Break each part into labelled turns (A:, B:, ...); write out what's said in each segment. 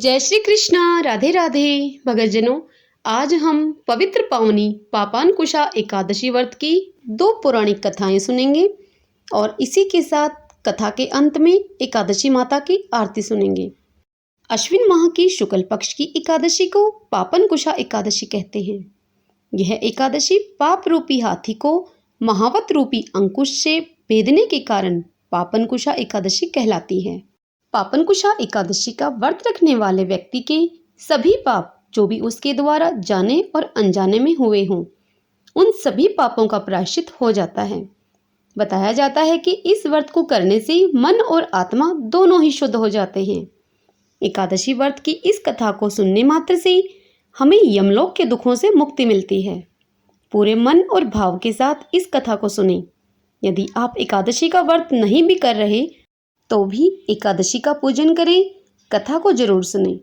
A: जय श्री कृष्णा। राधे राधे भगतजनों, आज हम पवित्र पावनी पापानकुशा एकादशी व्रत की दो पौराणिक कथाएं सुनेंगे और इसी के साथ कथा के अंत में एकादशी माता की आरती सुनेंगे। अश्विन माह की शुक्ल पक्ष की एकादशी को पापनकुशा एकादशी कहते हैं। यह एकादशी पाप रूपी हाथी को महावत रूपी अंकुश से भेदने के कारण पापनकुशा एकादशी कहलाती है। पापनकुशा एकादशी का व्रत रखने वाले व्यक्ति के सभी पाप जो भी उसके द्वारा जाने और अनजाने में हुए हों, उन सभी पापों का प्रायश्चित हो जाता है। बताया जाता है कि इस व्रत को करने से मन और आत्मा दोनों ही शुद्ध हो जाते हैं। एकादशी व्रत की इस कथा को सुनने मात्र से हमें यमलोक के दुखों से मुक्ति मिलती है। पूरे मन और भाव के साथ इस कथा को सुनें। यदि आप एकादशी का व्रत नहीं भी कर रहे तो भी एकादशी का पूजन करें, कथा को जरूर सुनें,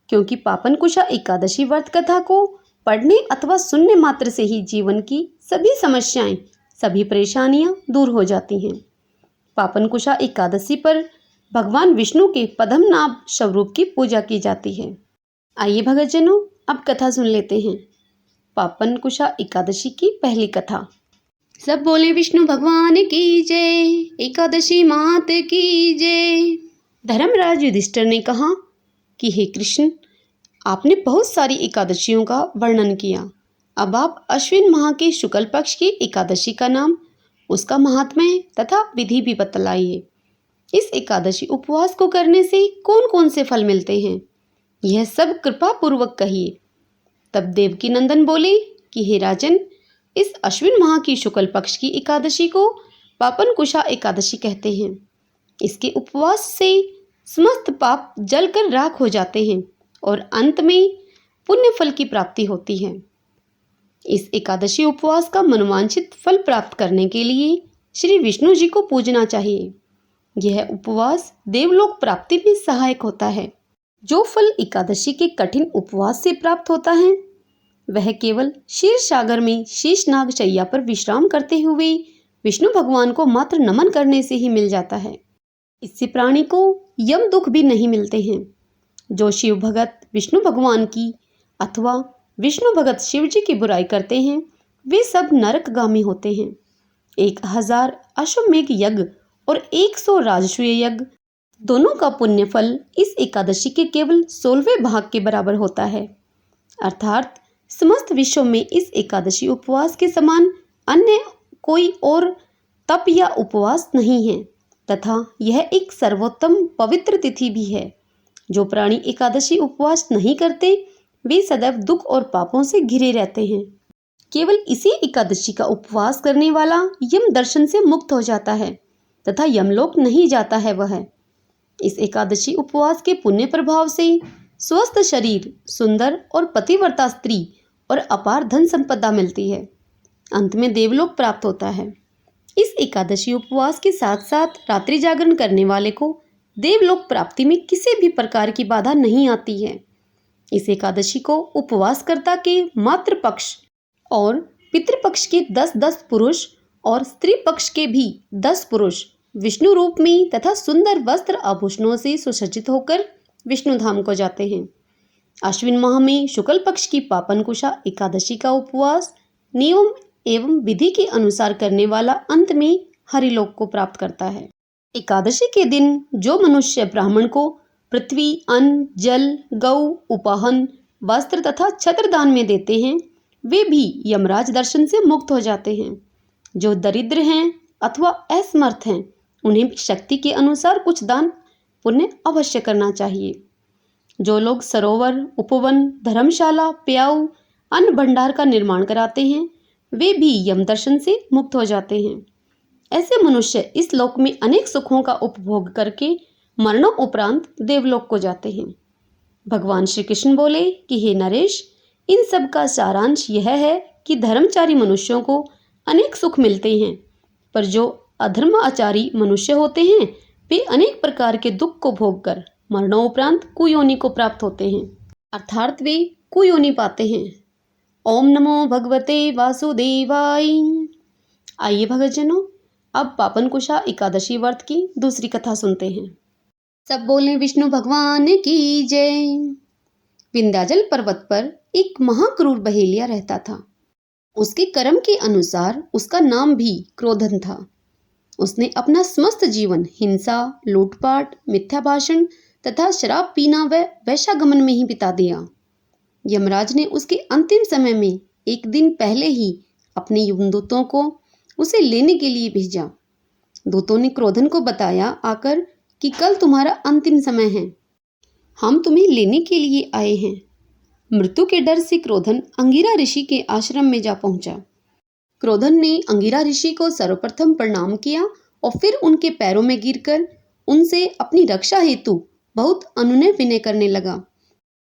A: क्योंकि पापनकुशा एकादशी व्रत कथा को पढ़ने अथवा सुनने मात्र से ही जीवन की सभी समस्याएं, सभी परेशानियां दूर हो जाती हैं। पापनकुशा एकादशी पर भगवान विष्णु के पद्मनाभ स्वरूप की पूजा की जाती है। आइए भगतजनों, अब कथा सुन लेते हैं। पापनकुशा एकादशी की पहली कथा। सब बोले विष्णु भगवान की जय, एकादशी मात की जय। धर्मराज युधिष्ठिर ने कहा कि हे कृष्ण, आपने बहुत सारी एकादशियों का वर्णन किया। अब आप अश्विन माह के शुक्ल पक्ष की एकादशी का नाम, उसका महात्म्य तथा विधि भी बतलाइए। इस एकादशी उपवास को करने से कौन कौन से फल मिलते हैं, यह सब कृपा पूर्वक कहिए। तब देवकी नंदन बोले कि हे राजन, इस अश्विन माह की शुक्ल पक्ष की एकादशी को पापनकुशा एकादशी कहते हैं। इसके उपवास से समस्त पाप जलकर राख हो जाते हैं और अंत में पुण्य फल की प्राप्ति होती है। इस एकादशी उपवास का मनोवांछित फल प्राप्त करने के लिए श्री विष्णु जी को पूजना चाहिए। यह उपवास देवलोक प्राप्ति में सहायक होता है। जो फल एकादशी के कठिन उपवास से प्राप्त होता है, वह केवल क्षीर सागर में शेषनाग शैया पर विश्राम करते हुए विष्णु भगवान को मात्र नमन करने से ही मिल जाता है। इससे प्राणी को यम दुख भी नहीं मिलते हैं। जो शिव भगत विष्णु भगवान की अथवा विष्णु भगत शिव जी की बुराई करते हैं, वे सब नरकगामी होते हैं। 1000 अश्वमेघ यज्ञ और 100 राजसूय यज्ञ दोनों का पुण्य फल इस एकादशी के केवल 16वें भाग के बराबर होता है। अर्थात समस्त विश्व में इस एकादशी उपवास के समान अन्य कोई और तप या उपवास नहीं है तथा यह एक सर्वोत्तम पवित्र तिथि भी है। जो प्राणी एकादशी उपवास नहीं करते, वे सदैव दुख और पापों से घिरे रहते हैं। केवल इसी एकादशी का उपवास करने वाला यम दर्शन से मुक्त हो जाता है तथा यमलोक नहीं जाता है। वह इस एकादशी उपवास के पुण्य प्रभाव से स्वस्थ शरीर, सुंदर और पतिव्रता स्त्री और अपार धन संपदा मिलती है। अंत में देवलोक प्राप्त होता है। इस एकादशी उपवास के साथ साथ रात्रि जागरण करने वाले को देवलोक प्राप्ति में किसी भी प्रकार की बाधा नहीं आती है। इस एकादशी को उपवासकर्ता के मातृ पक्ष और पितृपक्ष के 10-10 पुरुष और स्त्री पक्ष के भी 10 पुरुष विष्णु रूप में तथा सुंदर वस्त्र आभूषणों से सुसज्जित होकर विष्णु धाम को जाते हैं। अश्विन माह में शुक्ल पक्ष की पापनकुशा एकादशी का उपवास नियम एवं विधि के अनुसार करने वाला अंत में हरिलोक को प्राप्त करता है। एकादशी के दिन जो मनुष्य ब्राह्मण को पृथ्वी, अन्न, जल, गौ, उपाहन, वस्त्र तथा छत्र दान में देते हैं, वे भी यमराज दर्शन से मुक्त हो जाते हैं। जो दरिद्र हैं अथवा असमर्थ हैं, उन्हें भी शक्ति के अनुसार कुछ दान पुण्य अवश्य करना चाहिए। जो लोग सरोवर, उपवन, धर्मशाला, प्याऊ, अन्न भंडार का निर्माण कराते हैं, वे भी यम दर्शन से मुक्त हो जाते हैं। ऐसे मनुष्य इस लोक में अनेक सुखों का उपभोग करके मरणोपरांत देवलोक को जाते हैं। भगवान श्री कृष्ण बोले कि हे नरेश, इन सब का सारांश यह है कि धर्मचारी मनुष्यों को अनेक सुख मिलते हैं, पर जो अधर्माचारी मनुष्य होते हैं, वे अनेक प्रकार के दुख को भोग कर मरणोपरांत कुयोनि को प्राप्त होते हैं, अर्थात वे कुयोनि पाते हैं। ओम नमो भगवते वासुदेवाय। आइए भगतजनों, अब पापनकुशा एकादशी व्रत की दूसरी कथा सुनते हैं। सब बोले विष्णु भगवान की जय। विंध्याचल पर्वत पर एक महाक्रूर बहेलिया रहता था। उसके कर्म के अनुसार उसका नाम भी क्रोधन था। उसने अपना समस्त जीवन हिंसा, लूटपाट, मिथ्या भाषण तथा शराब पीना व वैश्यागमन में ही बिता दिया। यमराज ने उसके अंतिम समय में एक दिन पहले ही अपने यमदूतों को उसे लेने के लिए भेजा। दूतों ने क्रोधन को बताया आकर कि कल तुम्हारा अंतिम समय है, हम तुम्हें लेने के लिए आए हैं। मृत्यु के डर से क्रोधन अंगिरा ऋषि के आश्रम में जा पहुंचा। क्रोधन ने अंगिरा ऋषि को सर्वप्रथम प्रणाम किया और फिर उनके पैरों में गिरकर उनसे अपनी रक्षा हेतु बहुत अनुनय विनय करने लगा।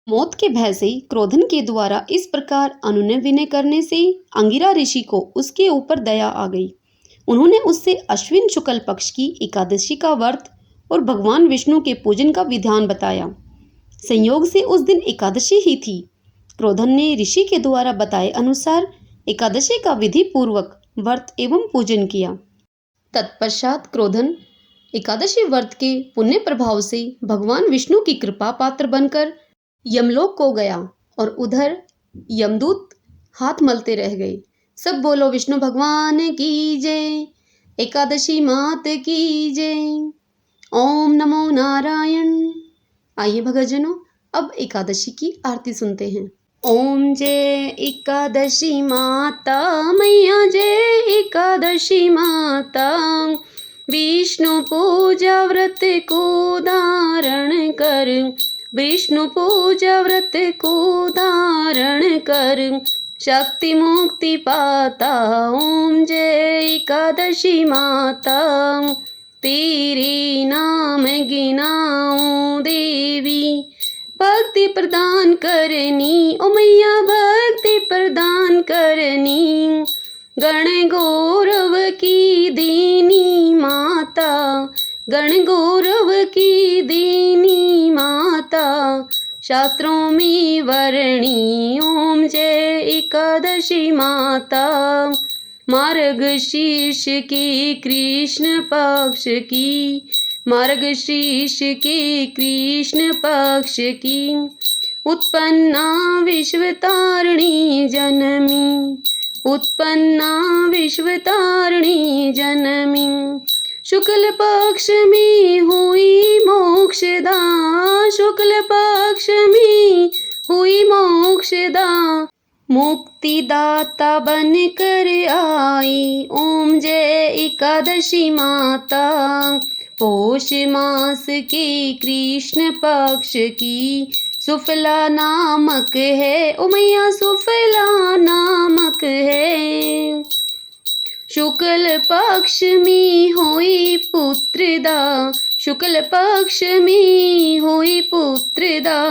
A: मौत के भय से क्रोधन के द्वारा इस प्रकार अनुनय विनय करने से अंगिरा ऋषि को उसके ऊपर दया आ गई। उन्होंने उससे अश्विन शुक्ल पक्ष की एकादशी का व्रत और भगवान विष्णु के पूजन का विधान बताया। संयोग से उस दिन एकादशी ही थी। क्रोधन ने ऋषि के द्वारा बताए अनुसार एकादशी का विधि पूर्वक व्रत एवं पूजन किया। तत्पश्चात क्रोधन एकादशी व्रत के पुण्य प्रभाव से भगवान विष्णु की कृपा पात्र बनकर यमलोक को गया और उधर यमदूत हाथ मलते रह गए। सब बोलो विष्णु भगवान की जय, एकादशी मात की जय, ओम नमो नारायण। आइए भगतजनों, अब एकादशी की आरती सुनते हैं। ओम जय एकादशी माता मैया, जय एकादशी माता, विष्णु पूजा व्रत को धारण कर, विष्णु पूजा व्रत को धारण कर, शक्ति मुक्ति पाता। ओम जय एकादशी माता, तेरे नाम गिनाऊं देवी, भक्ति प्रदान करनी, ओ मैया भक्ति प्रदान करनी, गण गौरव की दीनी माता, गण गौरव की दीनी माता, शास्त्रों में वर्णी। ओम जय एकादशी माता, मार्ग शीर्ष की कृष्ण पक्ष की, मार्ग शीर्ष के कृष्ण पक्ष की, उत्पन्ना विश्वतारिणी जनमी, उत्पन्ना विश्वतारिणी जनमी, शुक्ल पक्ष में हुई मोक्षदा, शुक्ल पक्ष में हुई मोक्षदा, मुक्तिदाता बन कर आई। ओम जय एकादशी माता, पौष मास के कृष्ण पक्ष की, सुफला नामक है, ओ मैया सुफला नामक है, शुक्ल पक्ष में हुई पुत्रदा, शुक्ल पक्ष में हुई पुत्रदा,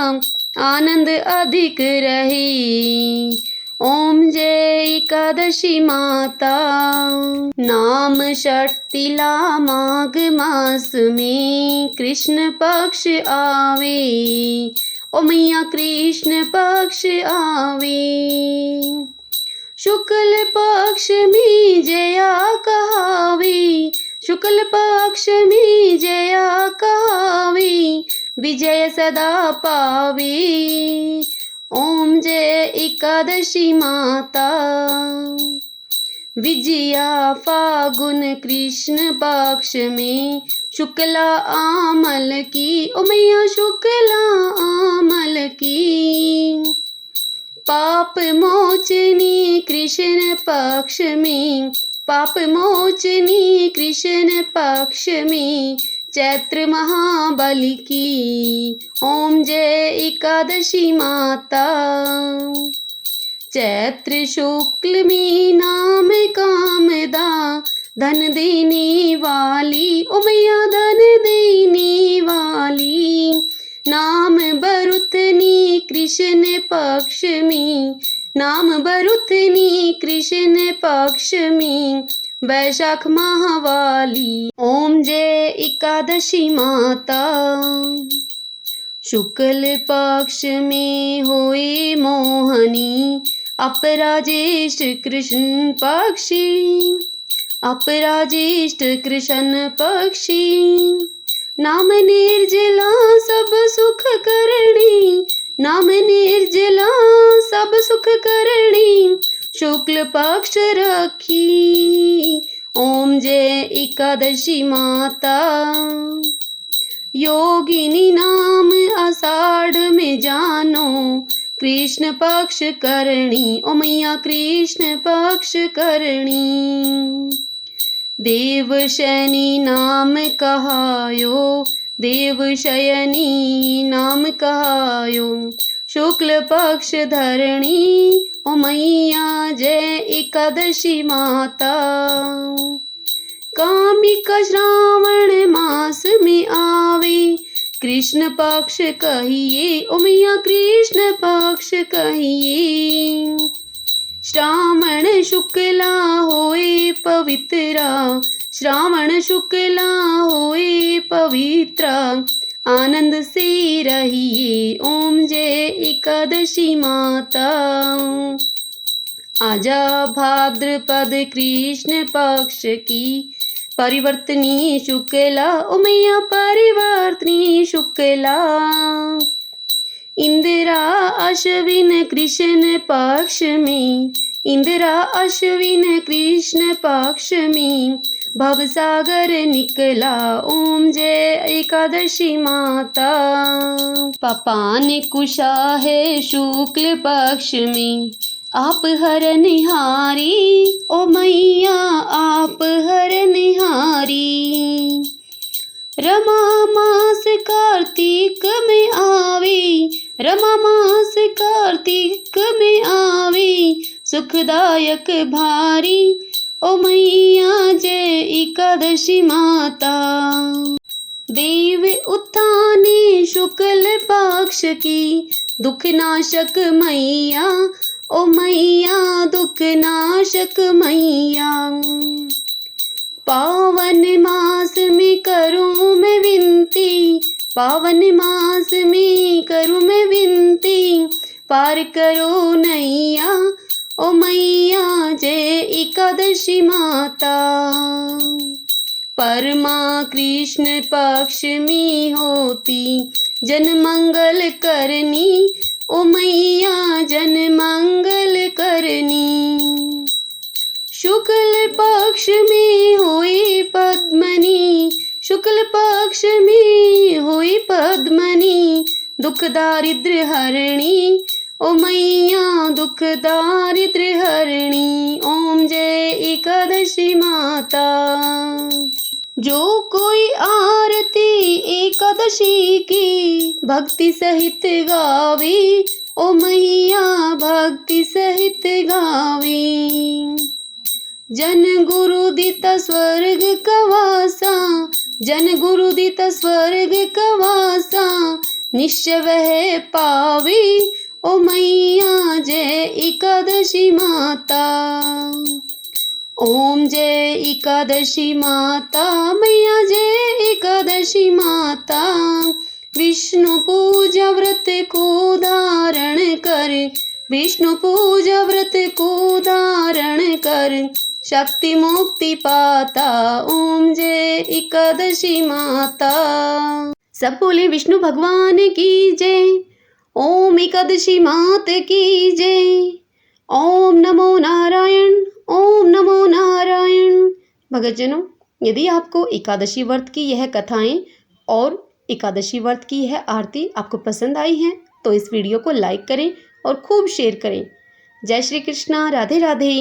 A: आनंद अधिक रहे। ओम जय एकादशी माता, नाम षटतिला माघ मास में कृष्ण पक्ष आवे, ओ मैया कृष्ण पक्ष आवे, शुक्ल पक्ष में जया कहावे, शुक्ल पक्ष में जया कहावे, विजय सदा पावे। ओम जय एकादशी माता, विजया फागुन कृष्ण पक्ष में, शुक्ला आमल की, ओ मैया शुक्ला आमल की, पाप मोचनी कृष्ण पक्ष में, पाप मोचनी कृष्ण पक्ष में, चैत्र महाबली की। ओम जय एकादशी माता, चैत्र शुक्ल में नाम कामदा, धन देने वाली, ओ मैया धन देने वाली, नाम बरुतनी कृष्ण पक्ष में, नाम बरुतनी कृष्ण पक्ष में, वैशाख माहवाली। ओम जय एकादशी माता, शुक्ल पक्ष में होए मोहनी, अपराजेष्ठ कृष्ण पक्षी, अपराजेष्ठ कृष्ण पक्षी, नाम निर्जला सब सुख करणी, नाम निर्जला सब सुख करणी, शुक्ल पक्ष रखी ओम जय एकादशी माता। योगिनी नाम आषाढ़ में जानो, कृष्ण पक्ष करणी ओ मैया कृष्ण पक्ष करणी। देवशयनी नाम कहायो, देवशयनी नाम कहायो, शुक्ल पक्ष धरणी ओ मैया जय एकादशी माता। कामिका श्रावण मास में आवे, कृष्ण पक्ष कहिए ओ मैया कृष्ण पक्ष कहिए। श्रावण शुक्ला होए पवित्रा, श्रावण शुक्ला होए पवित्रा, आनंद से रहिए ओम जय एकादशी माता। आजा भाद्रपद कृष्ण पक्ष की परिवर्तनी शुक्ला ओ मैया परिवर्तनी शुक्ला। इंदिरा अश्विन कृष्ण पक्ष में, इंदिरा अश्विन कृष्ण पक्ष में, भवसागर निकला ओम जय एकादशी माता। पापान कुशा है शुक्ल पक्ष में, आप हर निहारी ओ मैया आप हर निहारी। रमा मास कार्तिक में आवे, रमा मास कार्तिक में आवे, सुखदायक भारी ओ मैया जय एकादशी माता। देव उत्थाने शुक्ल पक्ष की, दुख नाशक मैया ओ मैया दुख नाशक मैया। पावन मास में करूं मैं विनती, पावन मास में करूं मैं विनती, पार करो नैया ओ मैया जय एकादशी माता। परमा कृष्ण पक्ष में होती, जन मंगल करनी ओ मैया जन मंगल करनी। शुक्ल पक्ष में होए पद्मनी, शुक्ल पक्ष में होए पद्मनी, दुख दारिद्र्य हरणी ओ मैया दुख दारिद्र्य हरणी ओम जय एकादशी माता। जो कोई आरती एकादशी की भक्ति सहित गावे ओ मैया भक्ति सहित गावे। जन गुरु दिता स्वर्ग कवासा, जन गुरु दिता स्वर्ग कवासा, निश्चय वह पावे ओ मैया जय एकादशी माता। ओम जय एकादशी माता मैया जय एकादशी माता। विष्णु पूजा व्रत को धारण कर, विष्णु पूजा व्रत को धारण कर, शक्ति मुक्ति पाता ओम जय एकादशी माता। सब बोले विष्णु भगवान की जय, ओम एकादशी मात की जय। ओम नमो नारायण, ओम नमो नारायण। भक्तजनों, यदि आपको एकादशी व्रत की यह कथाएं और एकादशी व्रत की यह आरती आपको पसंद आई है तो इस वीडियो को लाइक करें और खूब शेयर करें। जय श्री कृष्णा, राधे राधे।